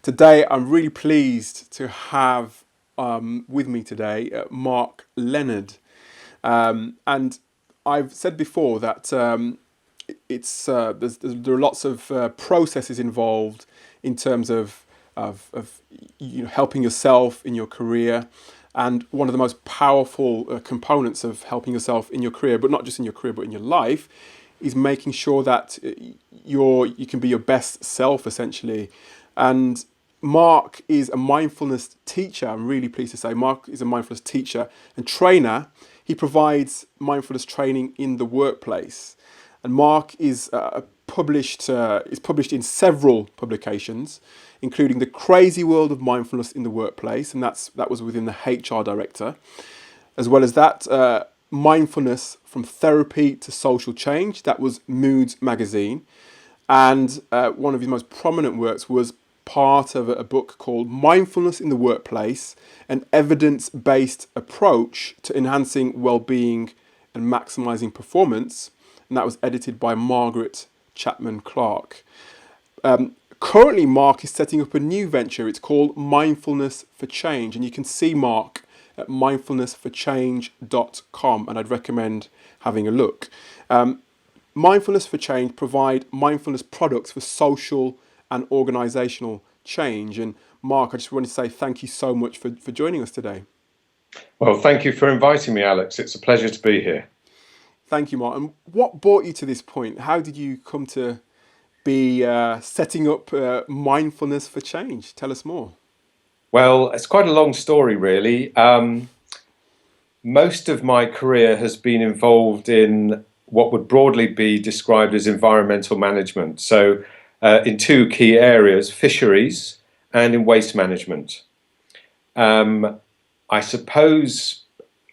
Today, I'm really pleased to have with me today Mark Leonard. And I've said before that there are lots of processes involved in terms of helping yourself in your career. And one of the most powerful components of helping yourself in your career, but not just in your career, but in your life, is making sure that you can be your best self, essentially. And Mark is a mindfulness teacher. I'm really pleased to say Mark is a mindfulness teacher and trainer. He provides mindfulness training in the workplace. And Mark is published in several publications, including The Crazy World of Mindfulness in the Workplace, and that was within the HR director, as well as that Mindfulness from Therapy to Social Change. That was Moods magazine, and one of his most prominent works was part of a book called Mindfulness in the Workplace, an evidence-based approach to enhancing well-being and maximizing performance, and that was edited by Margaret Chapman Clark. Currently, Mark is setting up a new venture. It's called Mindfulness for Change, and you can see Mark at mindfulnessforchange.com, and I'd recommend having a look. Mindfulness for Change provide mindfulness products for social and organisational change. And Mark, I just want to say thank you so much for joining us today. Well, thank you for inviting me, Alex. It's a pleasure to be here. Thank you, Mark. And what brought you to this point? How did you come to be setting up Mindfulness for Change? Tell us more. Well, it's quite a long story, really. Most of my career has been involved in what would broadly be described as environmental management. So in two key areas, fisheries and in waste management. I suppose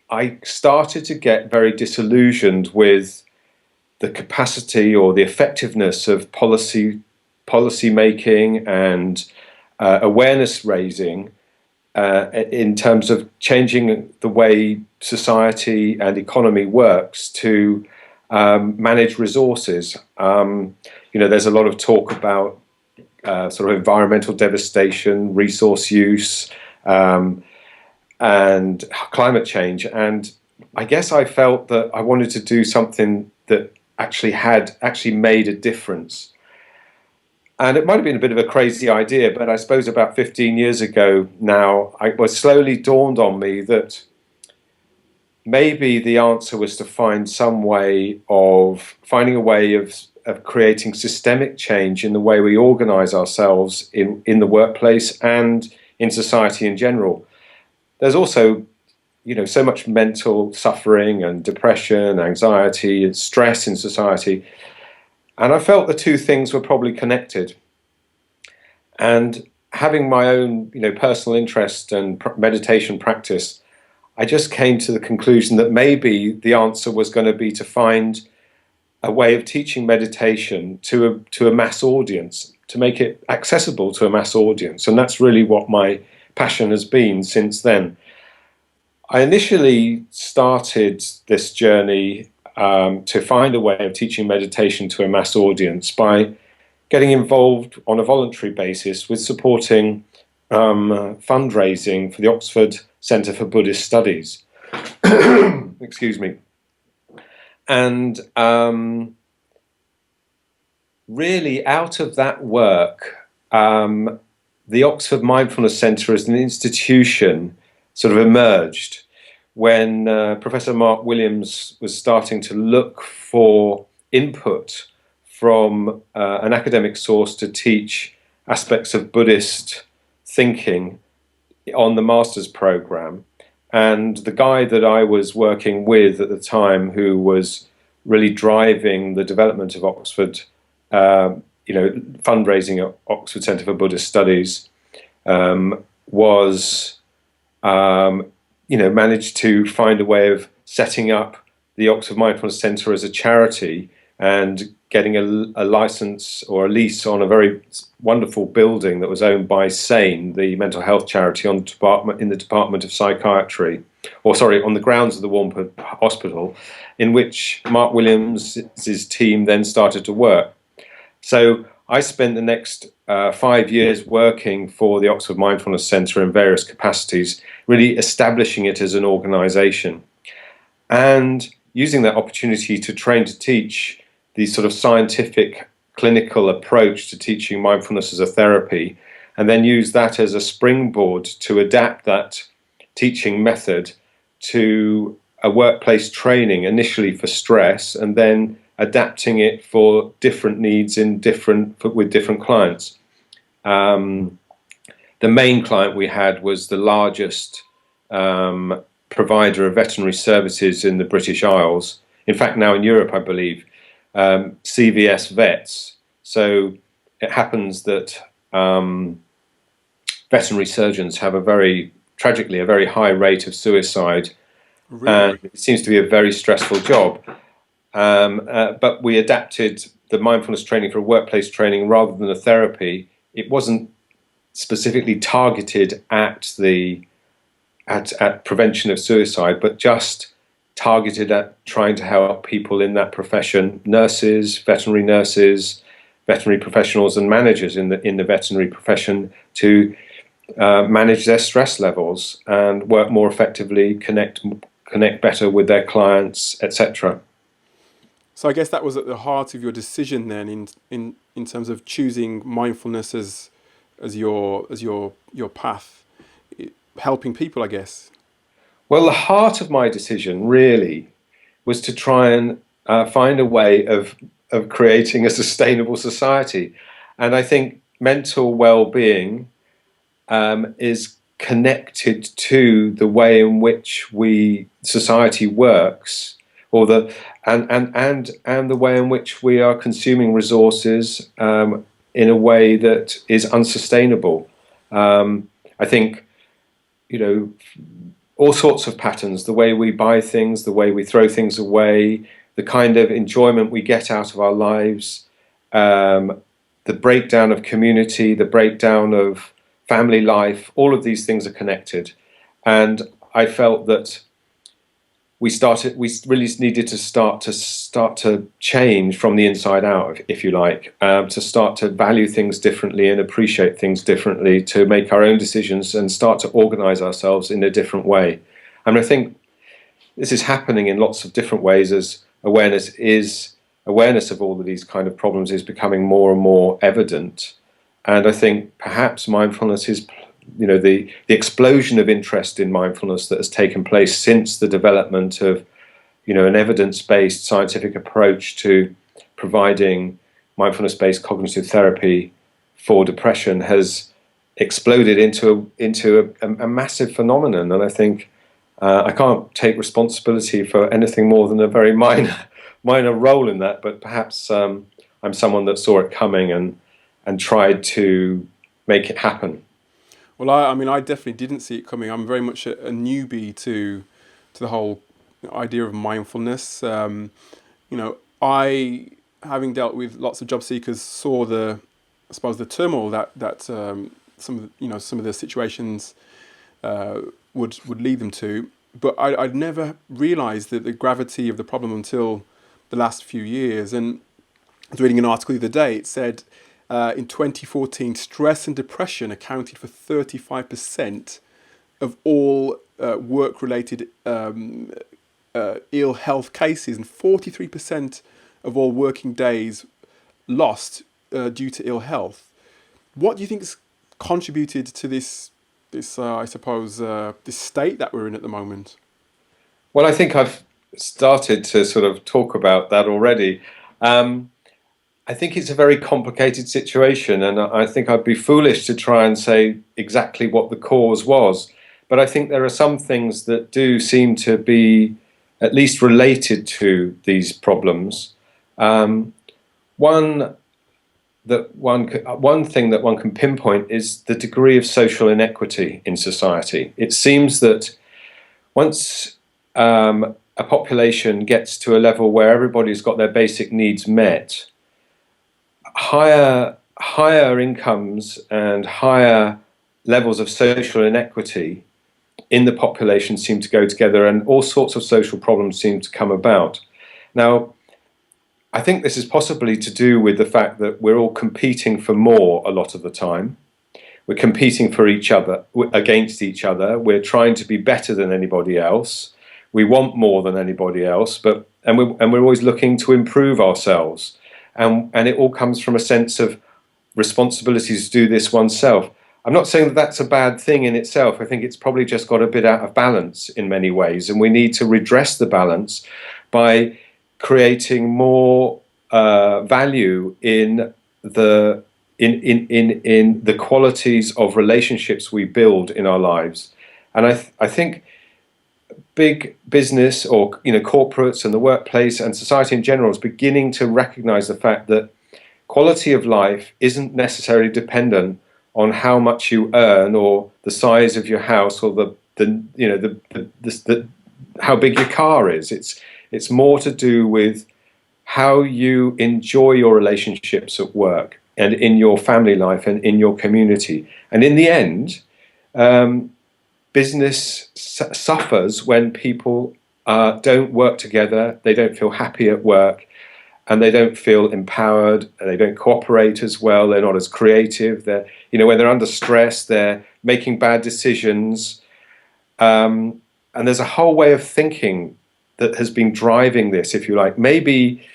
I started to get very disillusioned with the capacity or the effectiveness of policy making and awareness raising in terms of changing the way society and economy works to manage resources. There's a lot of talk about sort of environmental devastation, resource use, and climate change. And I guess I felt that I wanted to do something that actually made a difference. And it might have been a bit of a crazy idea, but I suppose about 15 years ago now, it was slowly dawned on me that maybe the answer was to finding a way of creating systemic change in the way we organize ourselves in the workplace and in society in general. There's also, so much mental suffering and depression, anxiety and stress in society. And I felt the two things were probably connected. And having my own, personal interest and meditation practice, I just came to the conclusion that maybe the answer was going to be to find a way of teaching meditation to a mass audience, to make it accessible to a mass audience. And that's really what my passion has been since then. I initially started this journey to find a way of teaching meditation to a mass audience by getting involved on a voluntary basis with supporting fundraising for the Oxford Centre for Buddhist Studies. Excuse me. And really out of that work, the Oxford Mindfulness Centre as an institution sort of emerged when Professor Mark Williams was starting to look for input from an academic source to teach aspects of Buddhist thinking on the master's programme. And the guy that I was working with at the time, who was really driving the development of Oxford, fundraising at Oxford Centre for Buddhist Studies, managed to find a way of setting up the Oxford Mindfulness Centre as a charity and getting a license or a lease on a very wonderful building that was owned by SANE, the mental health charity, in the Department of Psychiatry, on the grounds of the Warnport Hospital, in which Mark Williams' team then started to work. So I spent the next 5 years working for the Oxford Mindfulness Centre in various capacities, really establishing it as an organisation and using that opportunity to train to teach the sort of scientific clinical approach to teaching mindfulness as a therapy, and then use that as a springboard to adapt that teaching method to a workplace training, initially for stress, and then adapting it for different needs with different clients. The main client we had was the largest provider of veterinary services in the British Isles. In fact, now in Europe, I believe, CVS Vets. So it happens that veterinary surgeons have tragically, a very high rate of suicide. Really? And it seems to be a very stressful job. But we adapted the mindfulness training for a workplace training rather than a therapy. It wasn't specifically targeted at prevention of suicide, but just targeted at trying to help people in that profession, nurses, veterinary professionals and managers in the veterinary profession, to manage their stress levels and work more effectively, connect better with their clients, etc. So I guess that was at the heart of your decision then, in terms of choosing mindfulness as your path, helping people, I guess. Well, the heart of my decision really was to try and find a way of creating a sustainable society. And I think mental well-being is connected to the way in which society works, or and the way in which we are consuming resources in a way that is unsustainable. I think, all sorts of patterns, the way we buy things, the way we throw things away, the kind of enjoyment we get out of our lives, the breakdown of community, the breakdown of family life, all of these things are connected. And I felt that we really needed to start to change from the inside out, if you like, to start to value things differently and appreciate things differently, to make our own decisions and start to organize ourselves in a different way. And I think this is happening in lots of different ways as awareness of all of these kind of problems is becoming more and more evident. And I think perhaps mindfulness is, the explosion of interest in mindfulness that has taken place since the development of, an evidence-based scientific approach to providing mindfulness-based cognitive therapy for depression has exploded into a massive phenomenon. And I think I can't take responsibility for anything more than a very minor role in that, but perhaps I'm someone that saw it coming and tried to make it happen. Well, I definitely didn't see it coming. I'm very much a newbie to the whole idea of mindfulness. I, having dealt with lots of job seekers, saw the turmoil that some of the situations would lead them to. But I'd never realised the gravity of the problem until the last few years. And I was reading an article the other day. It said, in 2014, stress and depression accounted for 35% of all work-related ill health cases, and 43% of all working days lost due to ill health. What do you think has contributed to this state that we're in at the moment? Well, I think I've started to sort of talk about that already. I think it's a very complicated situation, and I think I'd be foolish to try and say exactly what the cause was. But I think there are some things that do seem to be at least related to these problems. One thing that one can pinpoint is the degree of social inequity in society. It seems that once a population gets to a level where everybody's got their basic needs met, higher incomes and higher levels of social inequity in the population seem to go together, and all sorts of social problems seem to come about. Now, I think this is possibly to do with the fact that we're all competing for more a lot of the time. We're competing for each other, against each other. We're trying to be better than anybody else. We want more than anybody else, and we're always looking to improve ourselves. And it all comes from a sense of responsibility to do this oneself. I'm not saying that that's a bad thing in itself. I think it's probably just got a bit out of balance in many ways, and we need to redress the balance by creating more value in the in the qualities of relationships we build in our lives. And I think big business, or corporates and the workplace and society in general, is beginning to recognize the fact that quality of life isn't necessarily dependent on how much you earn or the size of your house or the how big your car is. It's more to do with how you enjoy your relationships at work and in your family life and in your community. And in the end, business suffers when people don't work together, they don't feel happy at work, and they don't feel empowered, and they don't cooperate as well, they're not as creative, when they're under stress, they're making bad decisions. And there's a whole way of thinking that has been driving this, if you like. Maybe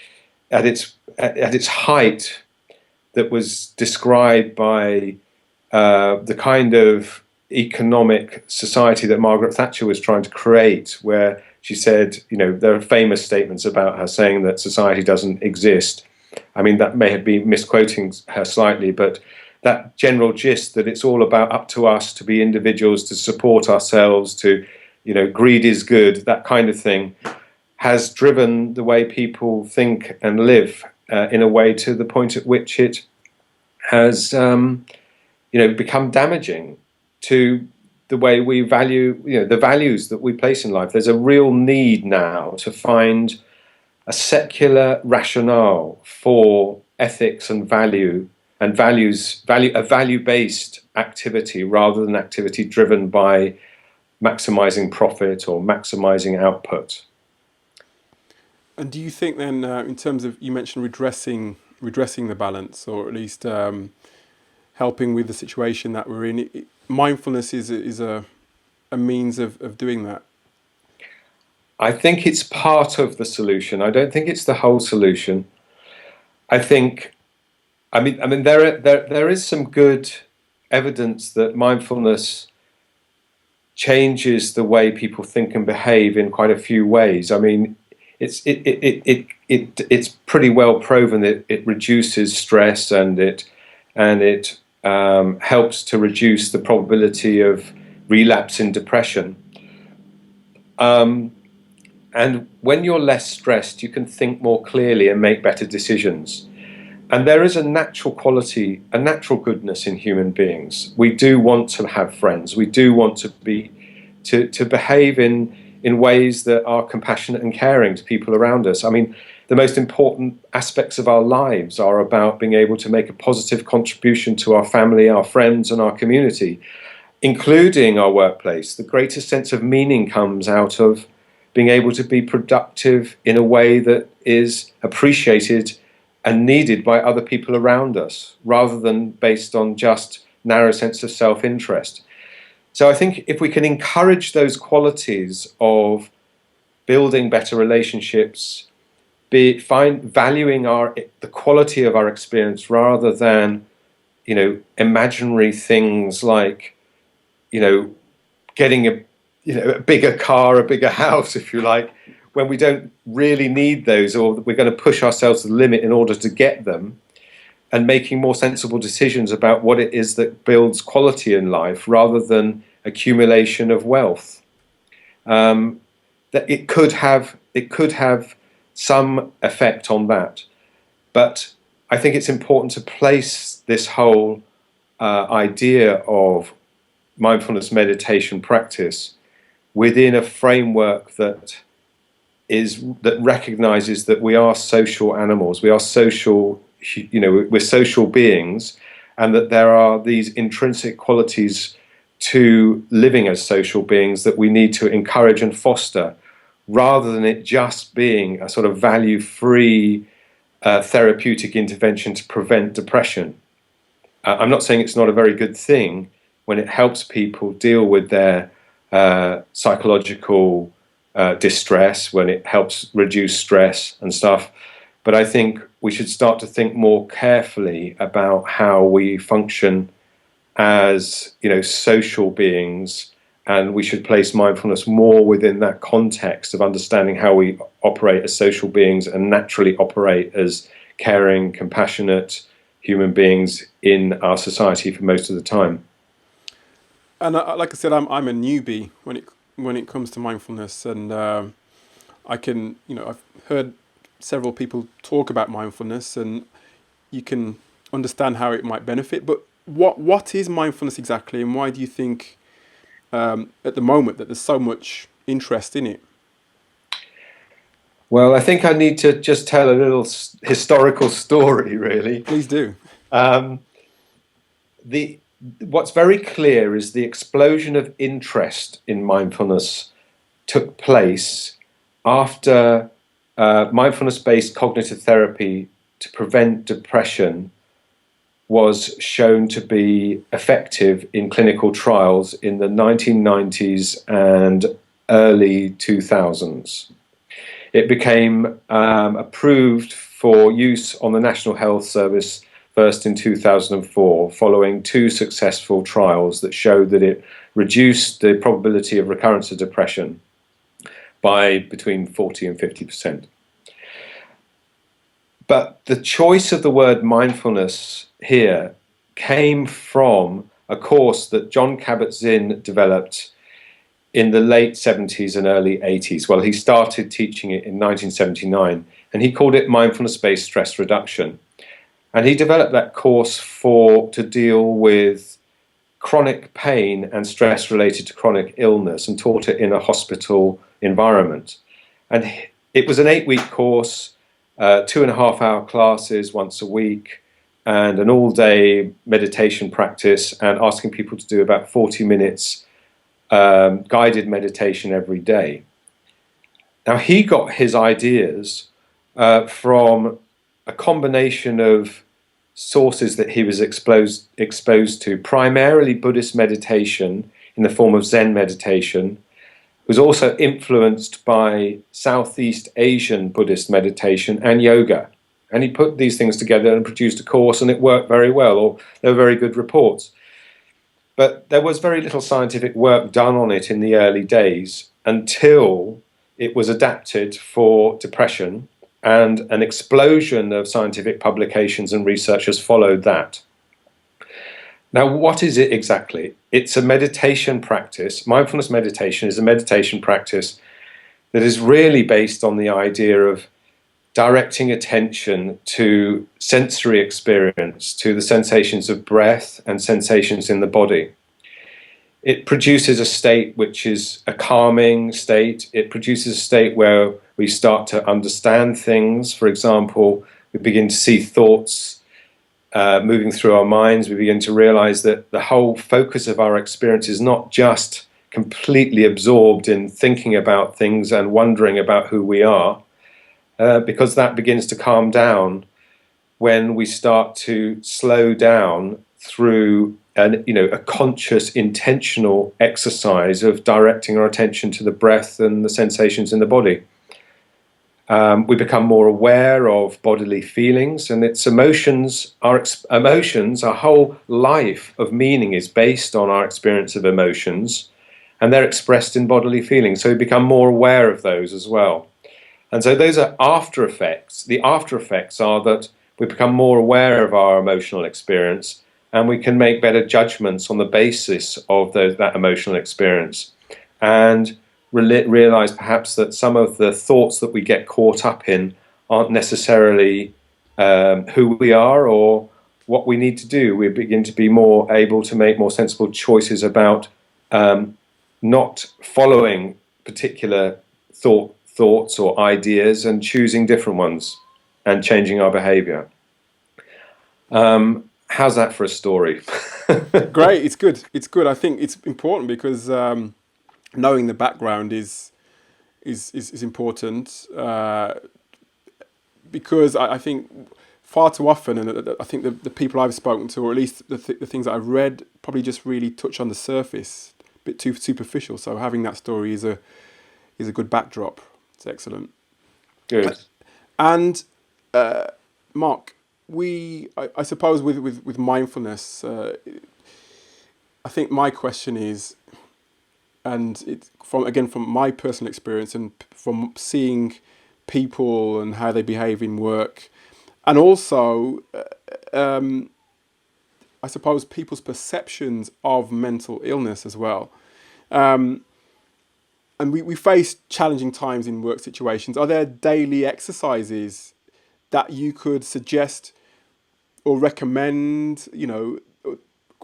at its height, that was described by the kind of economic society that Margaret Thatcher was trying to create, where she said, there are famous statements about her saying that society doesn't exist. I mean, that may have been misquoting her slightly, but that general gist that it's all about up to us to be individuals, to support ourselves, to, greed is good, that kind of thing, has driven the way people think and live in a way to the point at which it has, become damaging to the way we value, the values that we place in life. There's a real need now to find a secular rationale for ethics and value and a value-based activity rather than activity driven by maximizing profit or maximizing output. And do you think then, in terms of, you mentioned redressing the balance, or at least helping with the situation that we're in, mindfulness is a means of doing that? I think it's part of the solution. I don't think it's the whole solution. I mean, there is some good evidence that mindfulness changes the way people think and behave in quite a few ways. I mean, it's pretty well proven that it reduces stress and it helps to reduce the probability of relapse in depression. And when you're less stressed, you can think more clearly and make better decisions. And there is a natural quality, a natural goodness in human beings. We do want to have friends. We do want to behave in ways that are compassionate and caring to people around us. I mean, the most important aspects of our lives are about being able to make a positive contribution to our family, our friends, and our community, including our workplace. The greatest sense of meaning comes out of being able to be productive in a way that is appreciated and needed by other people around us, rather than based on just narrow sense of self-interest. So I think if we can encourage those qualities of building better relationships, valuing the quality of our experience rather than, imaginary things like, getting a bigger car, a bigger house, if you like, when we don't really need those, or we're going to push ourselves to the limit in order to get them, and making more sensible decisions about what it is that builds quality in life rather than accumulation of wealth. That it could have some effect on that. But I think it's important to place this whole idea of mindfulness meditation practice within a framework that recognizes that we are social animals, we're social beings, and that there are these intrinsic qualities to living as social beings that we need to encourage and foster, rather than it just being a sort of value-free therapeutic intervention to prevent depression. I'm not saying it's not a very good thing when it helps people deal with their psychological distress, when it helps reduce stress and stuff. But I think we should start to think more carefully about how we function as, social beings, and we should place mindfulness more within that context of understanding how we operate as social beings and naturally operate as caring, compassionate human beings in our society for most of the time. And like I said, I'm a newbie when it comes to mindfulness, and I can, I've heard several people talk about mindfulness, and you can understand how it might benefit. But what is mindfulness exactly, and why do you think at the moment that there's so much interest in it? Well, I think I need to just tell a little historical story, really. Please do. Um, the What's very clear is the explosion of interest in mindfulness took place after mindfulness-based cognitive therapy to prevent depression was shown to be effective in clinical trials in the 1990s and early 2000s. It became approved for use on the National Health Service first in 2004, following 2 successful trials that showed that it reduced the probability of recurrence of depression by between 40 and 50%. But the choice of the word mindfulness here came from a course that John Kabat-Zinn developed in the late 70s and early 80s. Well, he started teaching it in 1979, and he called it mindfulness-based stress reduction. And he developed that course to deal with chronic pain and stress related to chronic illness, and taught it in a hospital environment. And it was an 8-week course, 2.5-hour classes once a week, and an all-day meditation practice, and asking people to do about 40 minutes guided meditation every day. Now, he got his ideas from a combination of sources that he was exposed to, primarily Buddhist meditation in the form of Zen meditation, was also influenced by Southeast Asian Buddhist meditation and yoga. And he put these things together and produced a course, and it worked very well, or there were very good reports. But there was very little scientific work done on it in the early days until it was adapted for depression, and an explosion of scientific publications and research has followed that. Now, what is it exactly? It's a meditation practice. Mindfulness meditation is a meditation practice that is really based on the idea of directing attention to sensory experience, to the sensations of breath and sensations in the body. It produces a state which is a calming state. It produces a state where we start to understand things. For example, we begin to see thoughts moving through our minds. We begin to realize that the whole focus of our experience is not just completely absorbed in thinking about things and wondering about who we are, because that begins to calm down when we start to slow down through a conscious, intentional exercise of directing our attention to the breath and the sensations in the body. We become more aware of bodily feelings and its emotions. Our whole life of meaning is based on our experience of emotions, and they're expressed in bodily feelings. So we become more aware of those as well. And so those are after effects. The after effects are that we become more aware of our emotional experience, and we can make better judgments on the basis of that emotional experience, and realize perhaps that some of the thoughts that we get caught up in aren't necessarily who we are or what we need to do. We begin to be more able to make more sensible choices about not following particular thoughts or ideas and choosing different ones and changing our behavior. How's that for a story? Great, it's good. It's good. I think it's important because knowing the background is important. because I think far too often, and I think the people I've spoken to, or at least the things that I've read, probably just really touch on the surface, a bit too superficial. So having that story is a good backdrop. It's excellent. Good. And Mark, I suppose with mindfulness, I think my question is, and it's from my personal experience and from seeing people and how they behave in work, and also I suppose people's perceptions of mental illness as well. And we face challenging times in work situations. Are there daily exercises that you could suggest or recommend,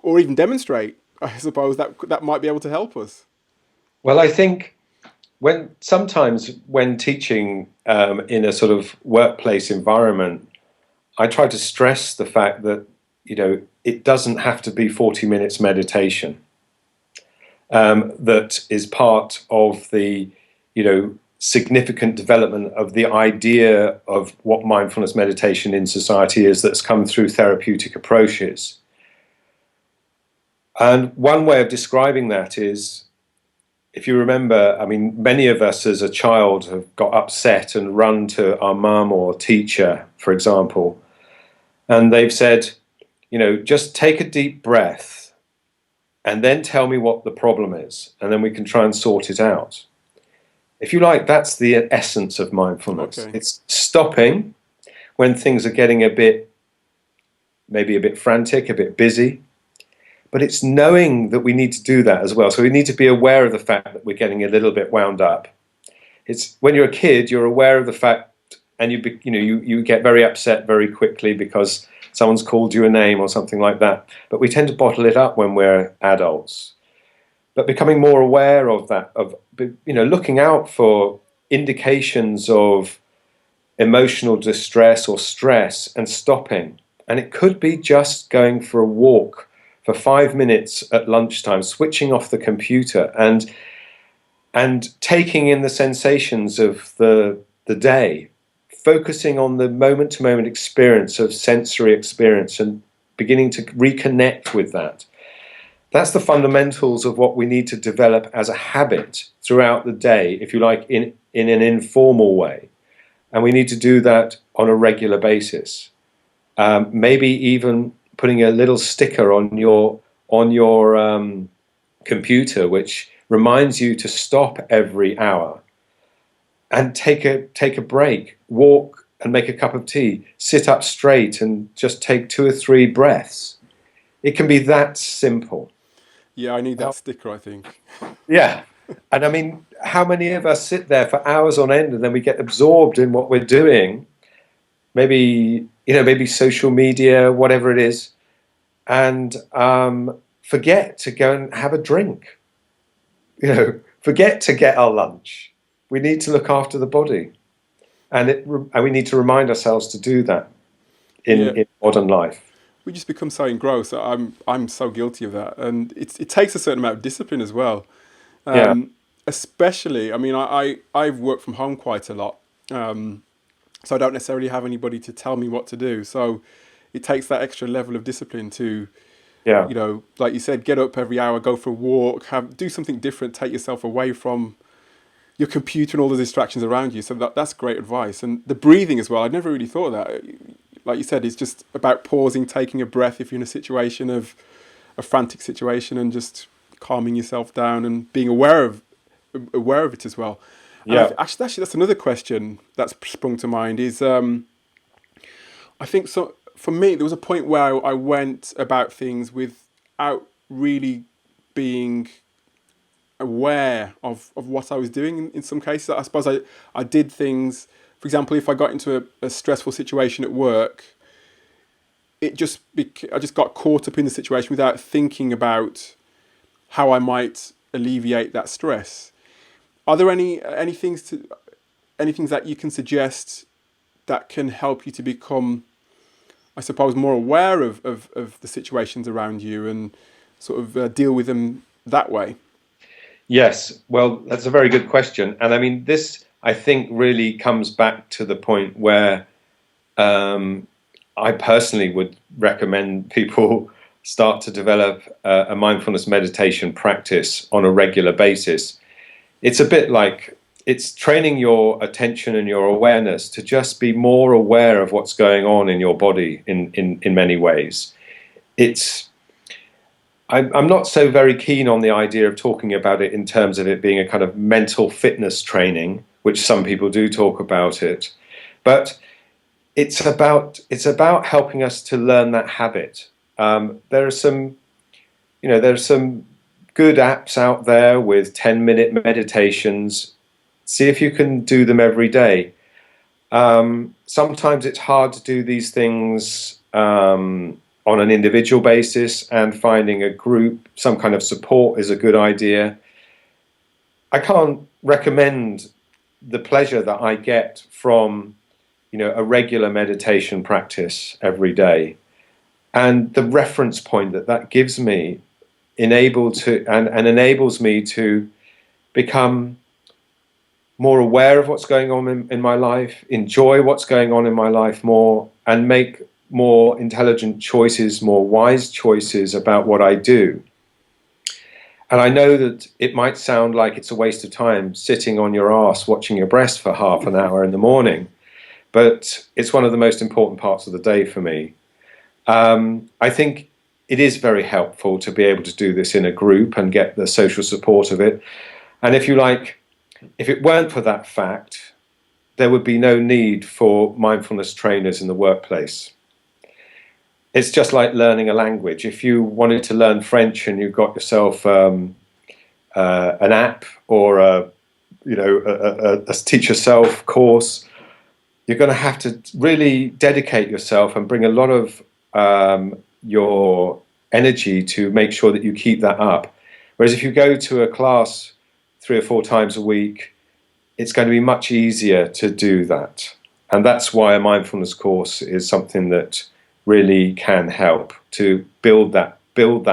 or even demonstrate, I suppose, that might be able to help us? Well, I think sometimes when teaching in a sort of workplace environment, I try to stress the fact that, it doesn't have to be 40 minutes meditation. That is part of the, significant development of the idea of what mindfulness meditation in society is, that's come through therapeutic approaches. And one way of describing that is, if you remember, many of us as a child have got upset and run to our mum or teacher, for example, and they've said, just take a deep breath and then tell me what the problem is, and then we can try and sort it out. If you like, that's the essence of mindfulness. Okay. It's stopping when things are getting maybe a bit frantic, a bit busy, but it's knowing that we need to do that as well. So we need to be aware of the fact that we're getting a little bit wound up. It's when you're a kid, you're aware of the fact, and you get very upset very quickly because someone's called you a name or something like that. But we tend to bottle it up when we're adults. But becoming more aware of that, of looking out for indications of emotional distress or stress and stopping. And it could be just going for a walk for 5 minutes at lunchtime, switching off the computer and taking in the sensations of the day, focusing on the moment-to-moment experience of sensory experience and beginning to reconnect with that. That's the fundamentals of what we need to develop as a habit throughout the day, if you like, in an informal way. And we need to do that on a regular basis. Maybe even putting a little sticker on your computer which reminds you to stop every hour and take a break, walk and make a cup of tea, sit up straight and just take 2 or 3 breaths. It can be that simple. Yeah, I need that sticker, I think. Yeah. And how many of us sit there for hours on end and then we get absorbed in what we're doing, maybe social media, whatever it is, and forget to go and have a drink, forget to get our lunch. We need to look after the body, and we need to remind ourselves to do that in modern life. We just become so engrossed. I'm so guilty of that, and it takes a certain amount of discipline as well. Yeah. Especially, I've worked from home quite a lot, so I don't necessarily have anybody to tell me what to do. So it takes that extra level of discipline to, like you said, get up every hour, go for a walk, do something different, take yourself away from your computer and all the distractions around you. So that's great advice. And the breathing as well. I'd never really thought of that. Like you said, it's just about pausing, taking a breath if you're in a frantic situation, and just calming yourself down and being aware of it as well. Yeah. And actually, that's another question that's sprung to mind. Is I think so. For me, there was a point where I went about things without really being aware of what I was doing in some cases. I suppose I did things, for example, if I got into a stressful situation at work, I just got caught up in the situation without thinking about how I might alleviate that stress. Are there any things that you can suggest that can help you to become, I suppose, more aware of the situations around you and sort of deal with them that way? Yes, well, that's a very good question. And this, I think, really comes back to the point where I personally would recommend people start to develop a mindfulness meditation practice on a regular basis. It's a bit like it's training your attention and your awareness to just be more aware of what's going on in your body in many ways. I'm not so very keen on the idea of talking about it in terms of it being a kind of mental fitness training, which some people do talk about it, but it's about helping us to learn that habit. There are some, there's some good apps out there with 10-minute meditations. See if you can do them every day. Sometimes it's hard to do these things on an individual basis, and finding a group, some kind of support is a good idea. I can't recommend the pleasure that I get from a regular meditation practice every day, and the reference point that gives me enables me to become more aware of what's going on in my life, enjoy what's going on in my life more, and make more intelligent choices, more wise choices about what I do. And I know that it might sound like it's a waste of time sitting on your arse watching your breast for half an hour in the morning, but it's one of the most important parts of the day for me. I think it is very helpful to be able to do this in a group and get the social support of it. And if it weren't for that fact, there would be no need for mindfulness trainers in the workplace. It's just like learning a language. If you wanted to learn French and you got yourself an app or a teach yourself course, you're going to have to really dedicate yourself and bring a lot of your energy to make sure that you keep that up. Whereas if you go to a class 3 or 4 times a week, it's going to be much easier to do that. And that's why a mindfulness course is something that really can help to build that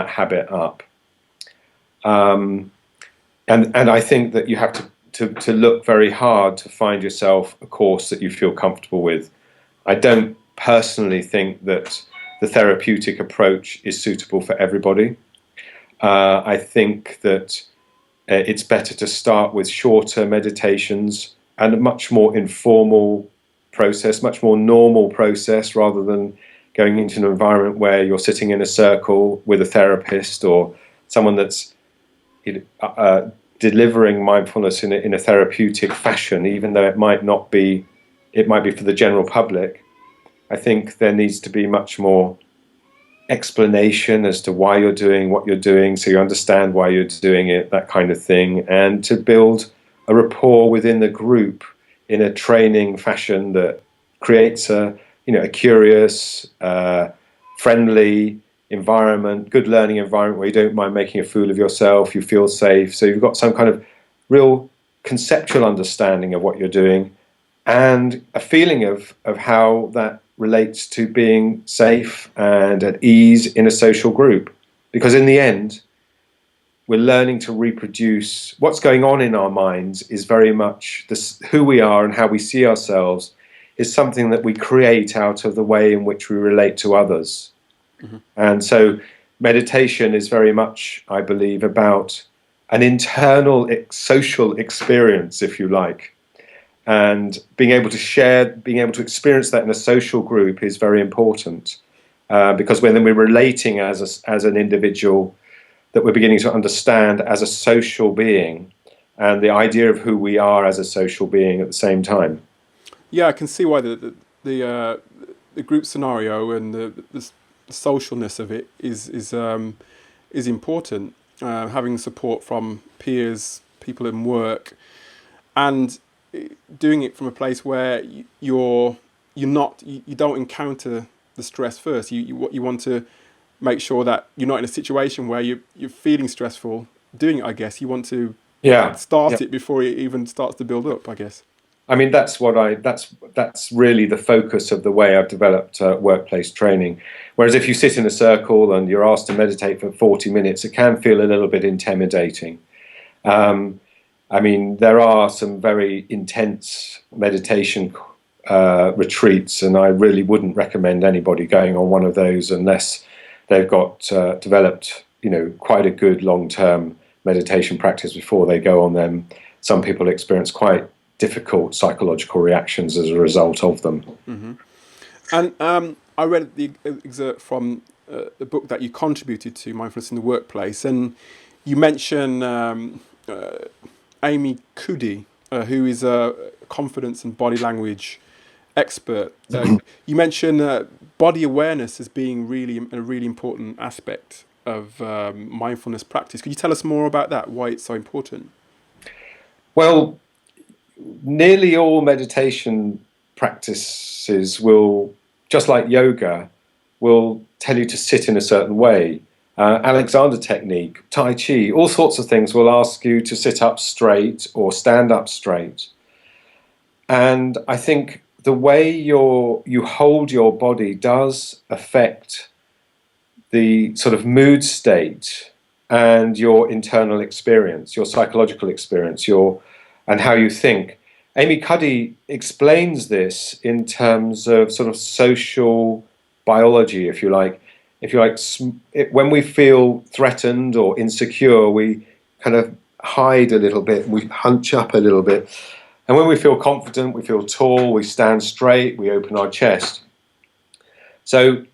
habit up. And I think that you have to look very hard to find yourself a course that you feel comfortable with. I don't personally think that the therapeutic approach is suitable for everybody. I think that it's better to start with shorter meditations and a much more informal process, much more normal process, rather than going into an environment where you're sitting in a circle with a therapist or someone that's delivering mindfulness in a therapeutic fashion, even though it might be for the general public. I think there needs to be much more explanation as to why you're doing what you're doing, so you understand why you're doing it, that kind of thing, and to build a rapport within the group in a training fashion that creates a curious, friendly environment, good learning environment where you don't mind making a fool of yourself, you feel safe, so you've got some kind of real conceptual understanding of what you're doing and a feeling of how that relates to being safe and at ease in a social group. Because in the end, we're learning to reproduce what's going on in our minds is very much who we are, and how we see ourselves is something that we create out of the way in which we relate to others. Mm-hmm. And so meditation is very much, I believe, about an internal social experience, if you like. And being able to experience that in a social group is very important, because when we're relating as an individual, that we're beginning to understand as a social being, and the idea of who we are as a social being at the same time. Yeah, I can see why the group scenario and the socialness of it is important. Having support from peers, people in work, and doing it from a place where you don't encounter the stress first. You want to make sure that you're not in a situation where you're feeling stressful doing it. I guess you want to start it before it even starts to build up, I guess. I mean, that's really the focus of the way I've developed workplace training. Whereas if you sit in a circle and you're asked to meditate for 40 minutes, it can feel a little bit intimidating. I mean, there are some very intense meditation retreats, and I really wouldn't recommend anybody going on one of those unless they've got developed, quite a good long-term meditation practice before they go on them. Some people experience quite difficult psychological reactions as a result of them. Mm-hmm. And I read the excerpt from the book that you contributed to, Mindfulness in the Workplace, and you mention Amy Cuddy, who is a confidence and body language expert. You mention body awareness as being a really important aspect of mindfulness practice. Could you tell us more about that, why it's so important? Well, nearly all meditation practices will, just like yoga, will tell you to sit in a certain way. Alexander technique, Tai Chi, all sorts of things will ask you to sit up straight or stand up straight. And I think the way you hold your body does affect the sort of mood state and your internal experience, your psychological experience, and how you think. Amy Cuddy explains this in terms of sort of social biology, if you like. When we feel threatened or insecure, we kind of hide a little bit, we hunch up a little bit. And when we feel confident, we feel tall, we stand straight, we open our chest. So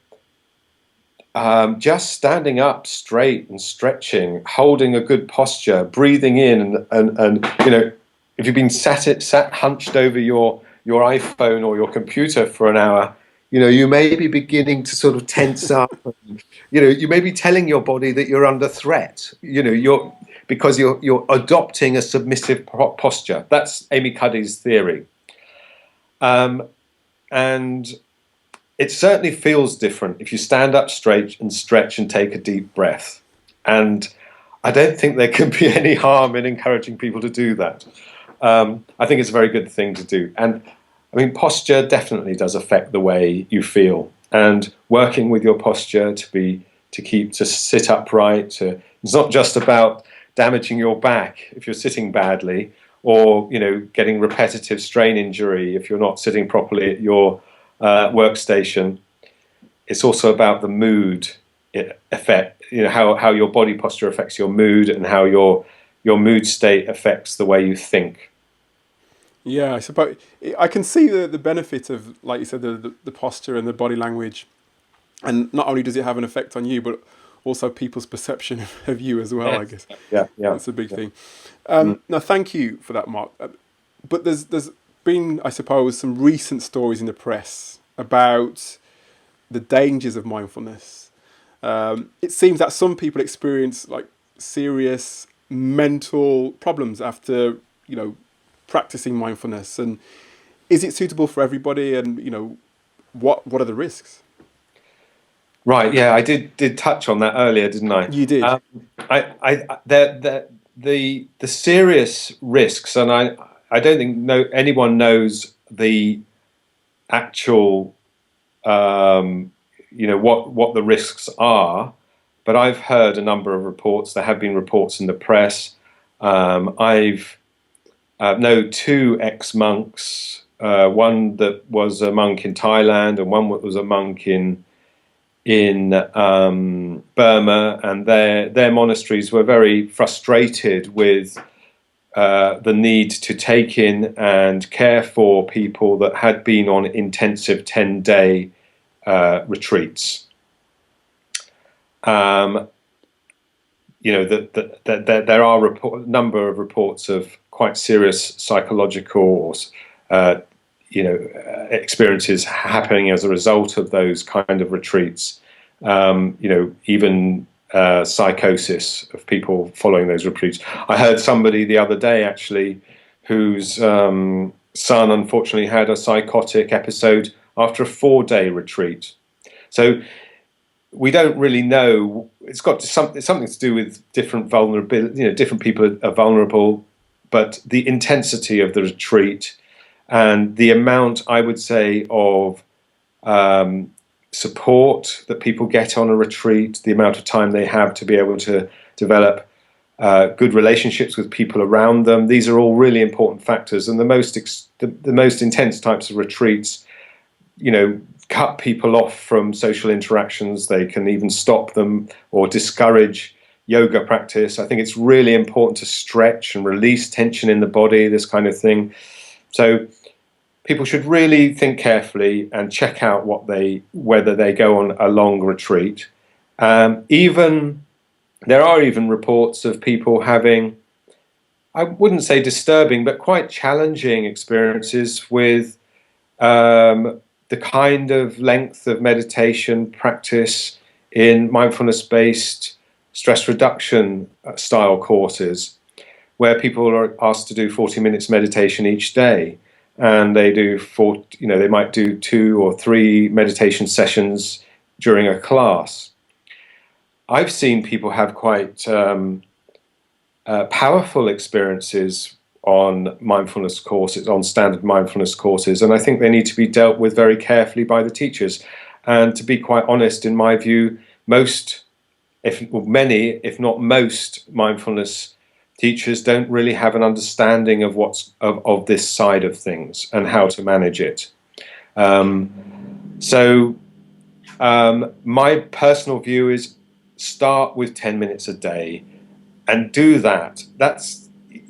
just standing up straight and stretching, holding a good posture, breathing in, and if you've been sat hunched over your iPhone or your computer for an hour, you may be beginning to sort of tense up. You may be telling your body that you're under threat. Because you're adopting a submissive posture. That's Amy Cuddy's theory, and it certainly feels different if you stand up straight and stretch and take a deep breath. And I don't think there can be any harm in encouraging people to do that. I think it's a very good thing to do. And I mean, posture definitely does affect the way you feel. And working with your posture to sit upright. It's not just about damaging your back if you're sitting badly, or getting repetitive strain injury if you're not sitting properly at your workstation. It's also about the mood effect, how your body posture affects your mood, and how your mood state affects the way you think. Yeah, I suppose I can see the benefit of, like you said, the posture and the body language, and not only does it have an effect on you, but also people's perception of you as well. I guess that's a big thing. Now, thank you for that, Mark. But there's been, I suppose, some recent stories in the press about the dangers of mindfulness. It seems that some people experience like serious mental problems after practicing mindfulness. And is it suitable for everybody? And what are the risks? Right. Yeah, I did touch on that earlier, didn't I? You did. The serious risks, and I don't think anyone knows the actual what the risks are, but I've heard a number of reports. There have been reports in the press. I've know two ex-monks, one that was a monk in Thailand and one that was a monk in Burma, and their monasteries were very frustrated with the need to take in and care for people that had been on intensive 10-day retreats. There are a number of reports of quite serious psychological experiences happening as a result of those kind of retreats. Even psychosis of people following those retreats. I heard somebody the other day actually whose son unfortunately had a psychotic episode after a 4-day retreat. So we don't really know. It's got something to do with different vulnerability. Different people are vulnerable, but the intensity of the retreat and the amount, I would say, of support that people get on a retreat, the amount of time they have to be able to develop good relationships with people around them. These are all really important factors. And the most intense types of retreats, cut people off from social interactions. They can even stop them or discourage yoga practice. I think it's really important to stretch and release tension in the body, this kind of thing. So people should really think carefully and check out whether they go on a long retreat. There are even reports of people having, I wouldn't say disturbing, but quite challenging experiences with the kind of length of meditation practice in mindfulness-based stress reduction style courses, where people are asked to do 40 minutes meditation each day, and they might do 2 or 3 meditation sessions during a class. I've seen people have quite powerful experiences on mindfulness courses, on standard mindfulness courses, and I think they need to be dealt with very carefully by the teachers. And to be quite honest, in my view, many, if not most, mindfulness teachers don't really have an understanding of of this side of things and how to manage it. My personal view is start with 10 minutes a day and do that.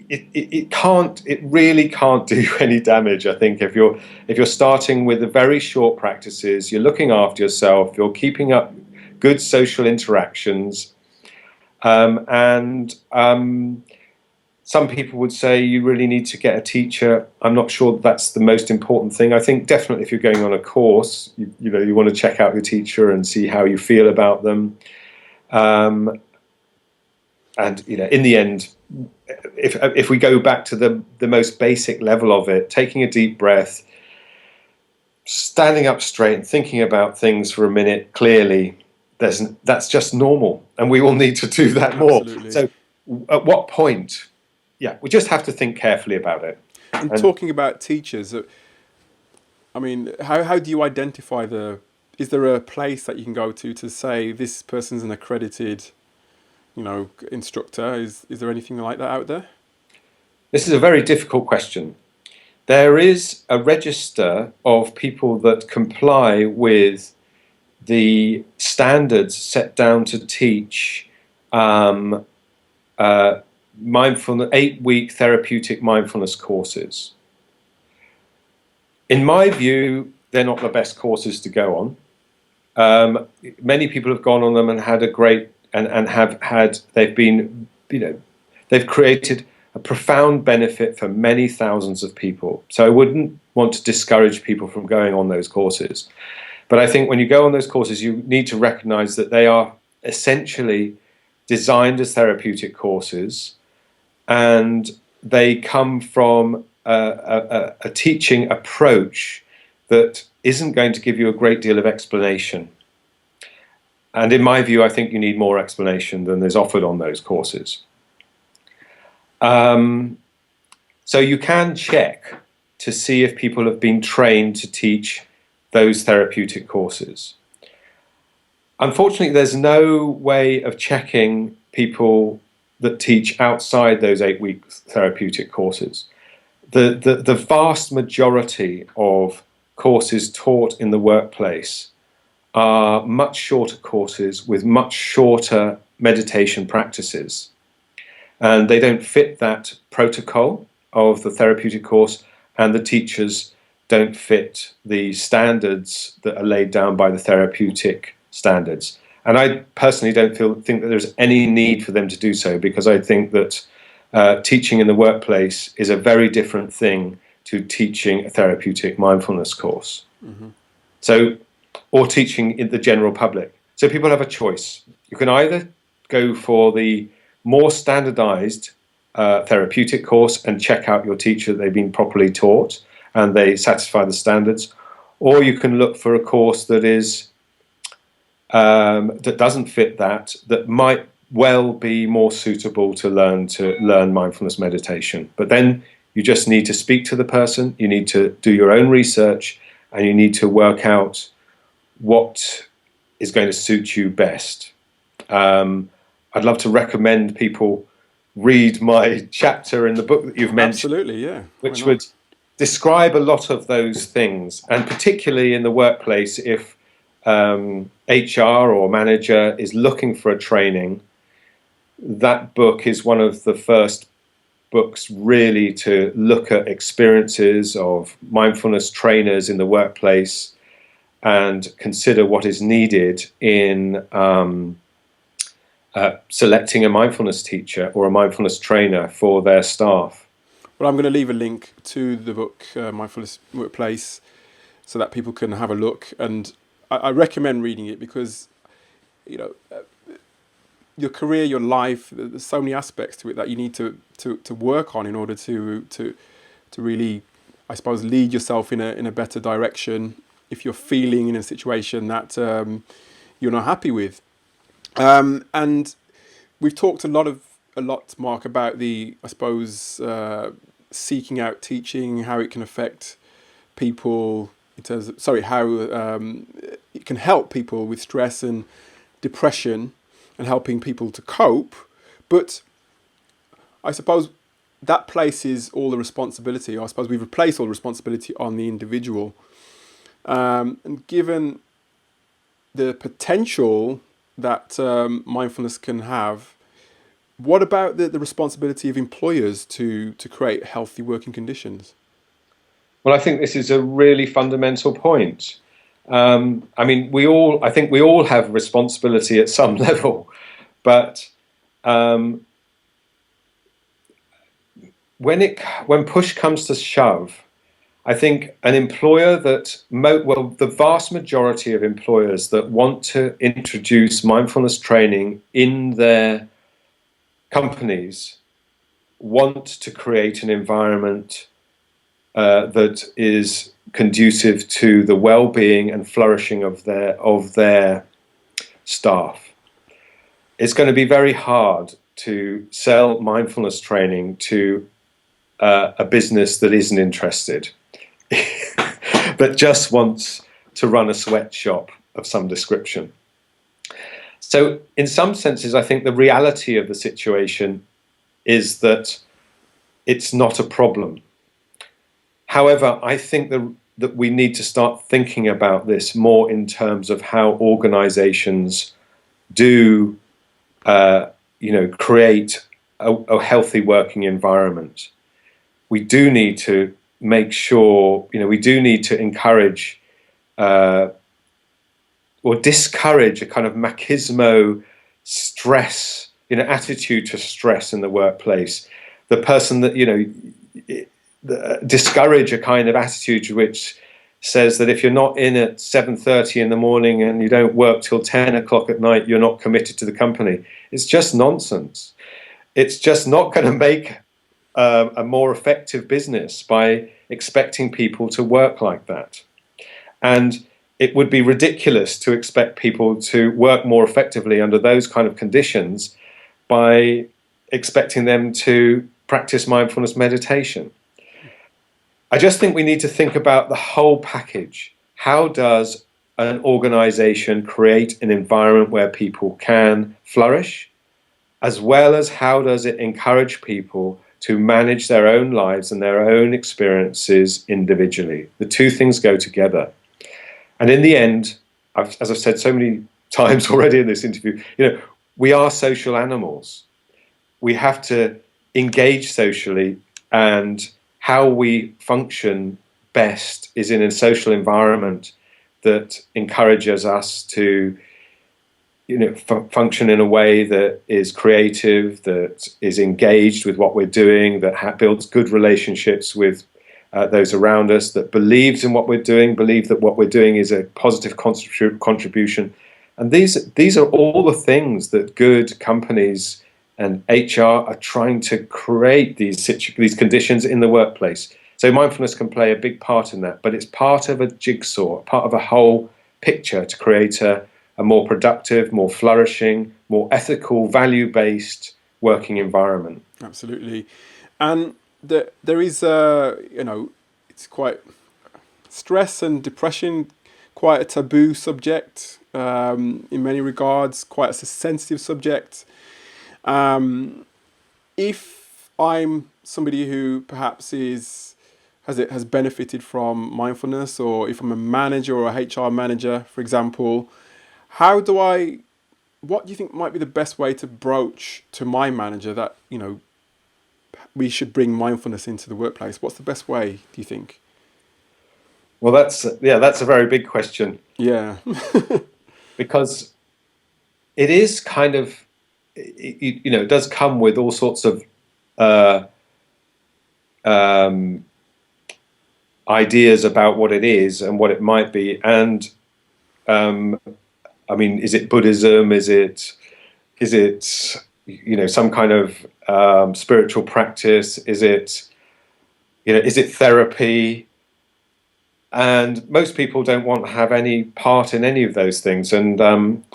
It really can't do any damage. I think if you're starting with the very short practices, you're looking after yourself, you're keeping up good social interactions, some people would say you really need to get a teacher. I'm not sure that's the most important thing. I think definitely if you're going on a course, you want to check out your teacher and see how you feel about them. In the end, if we go back to the most basic level of it, taking a deep breath, standing up straight and thinking about things for a minute clearly, that's just normal, and we all need to do that more. Absolutely. So at what point, we just have to think carefully about it. And talking about teachers, I mean, how do you identify is there a place that you can go to say this person's an accredited instructor? Is there anything like that out there? This is a very difficult question. There is a register of people that comply with the standards set down to teach mindfulness 8-week therapeutic mindfulness courses. In my view, they're not the best courses to go on. Many people have gone on them and had a great they've created a profound benefit for many thousands of people. So I wouldn't want to discourage people from going on those courses. But I think when you go on those courses, you need to recognize that they are essentially designed as therapeutic courses, and they come from a teaching approach that isn't going to give you a great deal of explanation. And in my view, I think you need more explanation than is offered on those courses. So you can check to see if people have been trained to teach those therapeutic courses. Unfortunately, there's no way of checking people that teach outside those 8-week therapeutic courses. The vast majority of courses taught in the workplace are much shorter courses with much shorter meditation practices. And they don't fit that protocol of the therapeutic course, and the teachers don't fit the standards that are laid down by the therapeutic standards. And I personally don't think that there's any need for them to do so, because I think that teaching in the workplace is a very different thing to teaching a therapeutic mindfulness course. Mm-hmm. Or teaching in the general public. So people have a choice. You can either go for the more standardized therapeutic course and check out your teacher that they've been properly taught and they satisfy the standards, or you can look for a course that is that doesn't fit that might well be more suitable to learn mindfulness meditation. But then you just need to speak to the person, you need to do your own research, and you need to work out what is going to suit you best. I'd love to recommend people read my chapter in the book that you've mentioned, Absolutely, yeah. Why which not? would describe a lot of those things, and particularly in the workplace, if HR or manager is looking for a training, that book is one of the first books really to look at experiences of mindfulness trainers in the workplace and consider what is needed in selecting a mindfulness teacher or a mindfulness trainer for their staff. Well, I'm going to leave a link to the book, Mindfulness Workplace, so that people can have a look. And I recommend reading it because, you know, your career, your life, there's so many aspects to it that you need to work on in order to really, I suppose, lead yourself in a better direction if you're feeling in a situation that you're not happy with. And we've talked a lot, Mark, about the, I suppose, seeking out teaching, how it can affect people in terms of, sorry, how it can help people with stress and depression and helping people to cope. But I suppose that places all the responsibility, I suppose we've replaced all the responsibility on the individual. And given the potential that mindfulness can have, what about the responsibility of employers to create healthy working conditions? Well, I think this is a really fundamental point. I mean, I think we all have responsibility at some level, but um, when push comes to shove, I think an employer the vast majority of employers that want to introduce mindfulness training in their companies want to create an environment that is conducive to the well-being and flourishing of their staff. It's going to be very hard to sell mindfulness training to a business that isn't interested, that just wants to run a sweatshop of some description. So, in some senses, I think the reality of the situation is that it's not a problem. However, I think that we need to start thinking about this more in terms of how organizations do, create a healthy working environment. We do need to make sure, we do need to encourage or discourage a kind of machismo stress, attitude to stress in the workplace. The person that, discourage a kind of attitude which says that if you're not in at 7:30 in the morning and you don't work till 10 o'clock at night, you're not committed to the company. It's just nonsense. It's just not going to make a more effective business by expecting people to work like that. And it would be ridiculous to expect people to work more effectively under those kind of conditions by expecting them to practice mindfulness meditation. I just think we need to think about the whole package. How does an organization create an environment where people can flourish, as well as how does it encourage people to manage their own lives and their own experiences individually? The two things go together. And in the end, as I've said so many times already in this interview, we are social animals. We have to engage socially, and how we function best is in a social environment that encourages us to function in a way that is creative, that is engaged with what we're doing, that builds good relationships with those around us, that believes in what we're doing, believe that what we're doing is a positive contribution. And these are all the things that good companies and HR are trying to create these conditions in the workplace. So mindfulness can play a big part in that, but it's part of a jigsaw, part of a whole picture to create a more productive, more flourishing, more ethical, value-based working environment. Absolutely. And there is, it's quite stress and depression, quite a taboo subject in many regards, quite a sensitive subject. if I'm somebody who perhaps has benefited from mindfulness, or if I'm a manager or a HR manager, for example, how do I? What do you think might be the best way to broach to my manager that we should bring mindfulness into the workplace? What's the best way, do you think? Well, that's a very big question, Yeah. because it is kind of, it does come with all sorts of uh, um, ideas about what it is and what it might be. And I mean, is it Buddhism? Is it some kind of spiritual practice? Is it therapy? And most people don't want to have any part in any of those things. And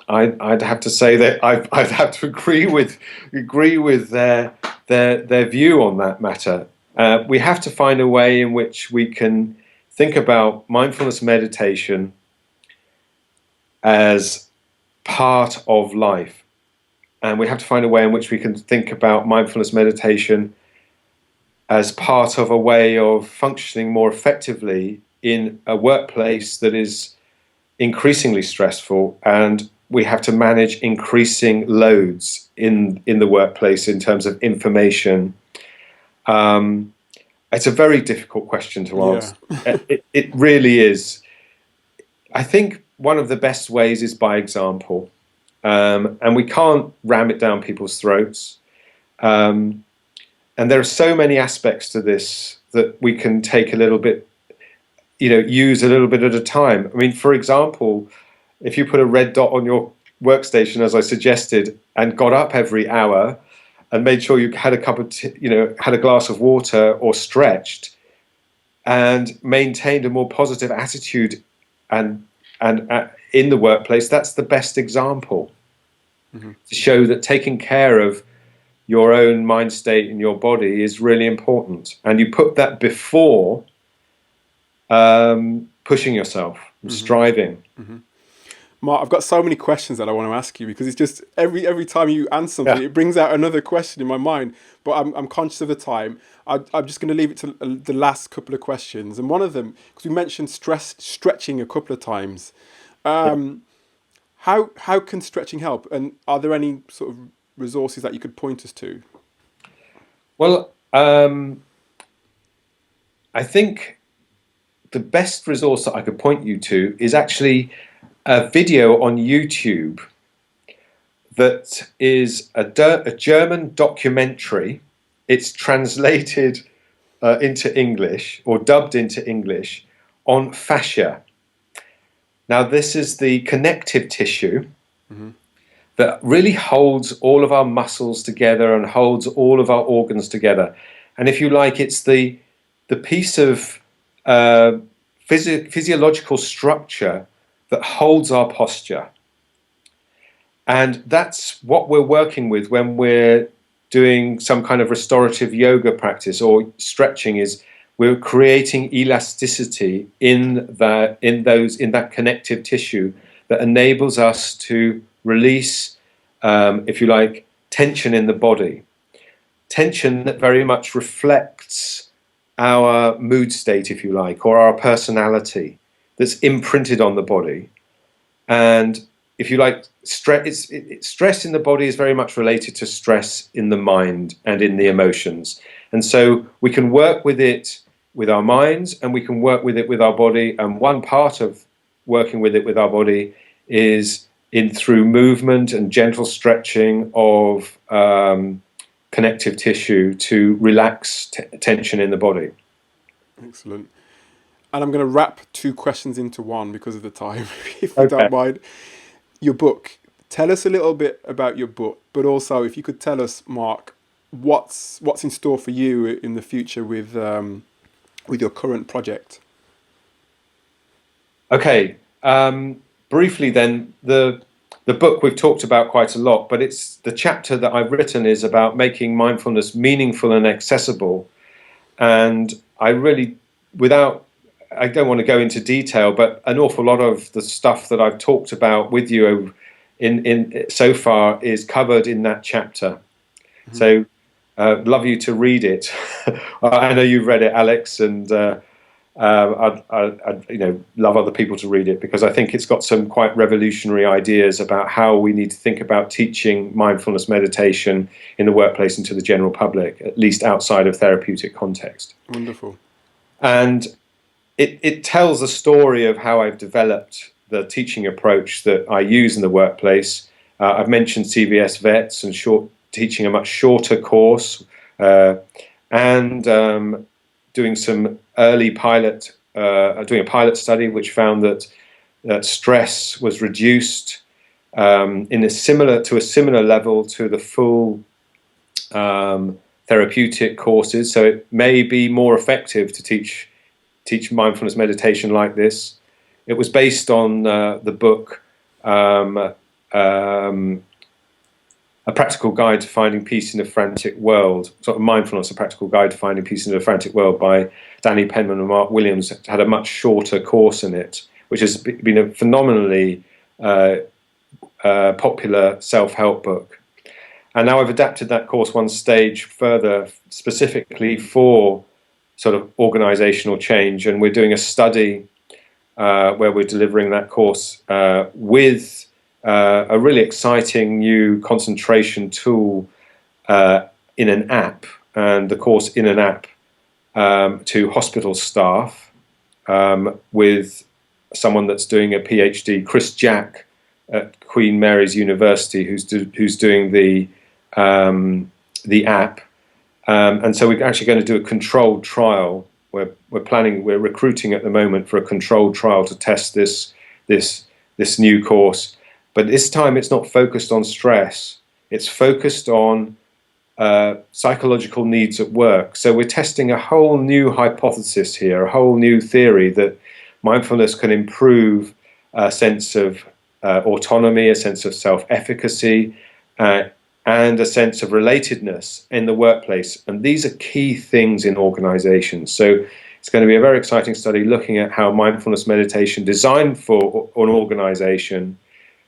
I'd have to say that I'd have to agree with their view on that matter. We have to find a way in which we can think about mindfulness meditation as part of life. And we have to find a way in which we can think about mindfulness meditation as part of a way of functioning more effectively in a workplace that is increasingly stressful, and we have to manage increasing loads in the workplace in terms of information. It's a very difficult question to answer. Yeah. It really is. I think one of the best ways is by example, and we can't ram it down people's throats. And there are so many aspects to this that we can take a little bit, use a little bit at a time. I mean, for example, if you put a red dot on your workstation, as I suggested, and got up every hour and made sure you had a cup of tea, had a glass of water or stretched, and maintained a more positive attitude and in the workplace, that's the best example to show that taking care of your own mind state and your body is really important. And you put that before pushing yourself and striving. Mark, I've got so many questions that I want to ask you, because it's just every time you answer something, it brings out another question in my mind. But I'm conscious of the time. I'm just going to leave it to the last couple of questions. And one of them, because we mentioned stretching a couple of times. How can stretching help? And are there any sort of resources that you could point us to? Well, I think the best resource that I could point you to is actually a video on YouTube that is a German documentary. It's translated into English, or dubbed into English, on fascia. Now, this is the connective tissue that really holds all of our muscles together and holds all of our organs together. And if you like, it's the piece of physiological structure that holds our posture. And that's what we're working with when we're doing some kind of restorative yoga practice or stretching, is we're creating elasticity in that connective tissue that enables us to release, if you like, tension in the body. Tension that very much reflects our mood state, if you like, or our personality, that's imprinted on the body. And if you like, stress in the body is very much related to stress in the mind and in the emotions. And so we can work with it with our minds, and we can work with it with our body. And one part of working with it with our body is through movement and gentle stretching of connective tissue to relax tension in the body. Excellent. And I'm going to wrap two questions into one because of the time, if you don't mind. Your book. Tell us a little bit about your book, but also if you could tell us, Mark, what's in store for you in the future with your current project. Okay. Briefly, then, the book we've talked about quite a lot, but it's the chapter that I've written is about making mindfulness meaningful and accessible. And I really, I don't want to go into detail, but an awful lot of the stuff that I've talked about with you in so far is covered in that chapter. Mm-hmm. So love you to read it. I know you've read it, Alex, and I'd love other people to read it, because I think it's got some quite revolutionary ideas about how we need to think about teaching mindfulness meditation in the workplace and to the general public, at least outside of therapeutic context. Wonderful. And it tells a story of how I've developed the teaching approach that I use in the workplace. I've mentioned CVS Vets and teaching a much shorter course, and doing some early doing a pilot study which found that stress was reduced to a similar level to the full therapeutic courses. So it may be more effective to teach mindfulness meditation like this. It was based on the book A Practical Guide to Finding Peace in a Frantic World, sort of Mindfulness, A Practical Guide to Finding Peace in a Frantic World, by Danny Penman and Mark Williams. It had a much shorter course in it, which has been a phenomenally popular self-help book. And now I've adapted that course one stage further, specifically for sort of organizational change. And we're doing a study where we're delivering that course with a really exciting new concentration tool in an app, and the course in an app to hospital staff with someone that's doing a PhD, Chris Jack at Queen Mary's University, who's doing the app. And so we're actually going to do a controlled trial. We're recruiting at the moment for a controlled trial to test this new course. But this time it's not focused on stress. It's focused on psychological needs at work. So we're testing a whole new hypothesis here, a whole new theory that mindfulness can improve a sense of autonomy, a sense of self-efficacy, and a sense of relatedness in the workplace. And these are key things in organizations. So it's going to be a very exciting study looking at how mindfulness meditation designed for an organization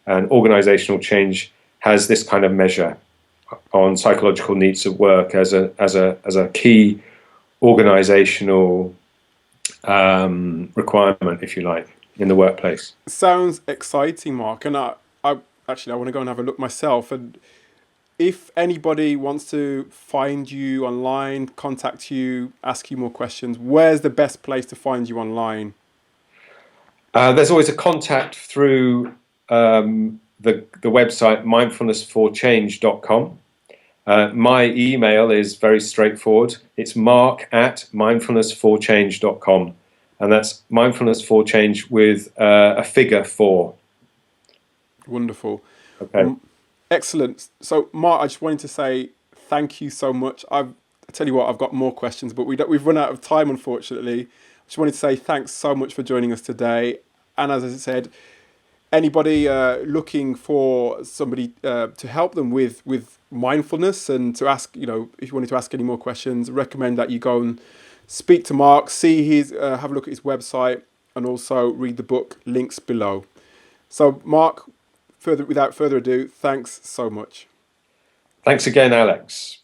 and organizational change has this kind of measure on psychological needs at work as a key organizational requirement, if you like, in the workplace. Sounds exciting, Mark. And I actually, I want to go and have a look myself. And if anybody wants to find you online, contact you, ask you more questions, where's the best place to find you online? There's always a contact through the website mindfulnessforchange.com. My email is very straightforward. It's mark@mindfulnessforchange.com. And that's mindfulness for change with a figure 4. Wonderful. Okay. Excellent. So, Mark, I just wanted to say thank you so much. I tell you what, I've got more questions, but we've run out of time, unfortunately. I just wanted to say thanks so much for joining us today. And as I said, anybody looking for somebody to help them with mindfulness and to ask, if you wanted to ask any more questions, recommend that you go and speak to Mark, see have a look at his website, and also read the book, links below. So, Mark, without further ado, thanks so much. Thanks again, Alex.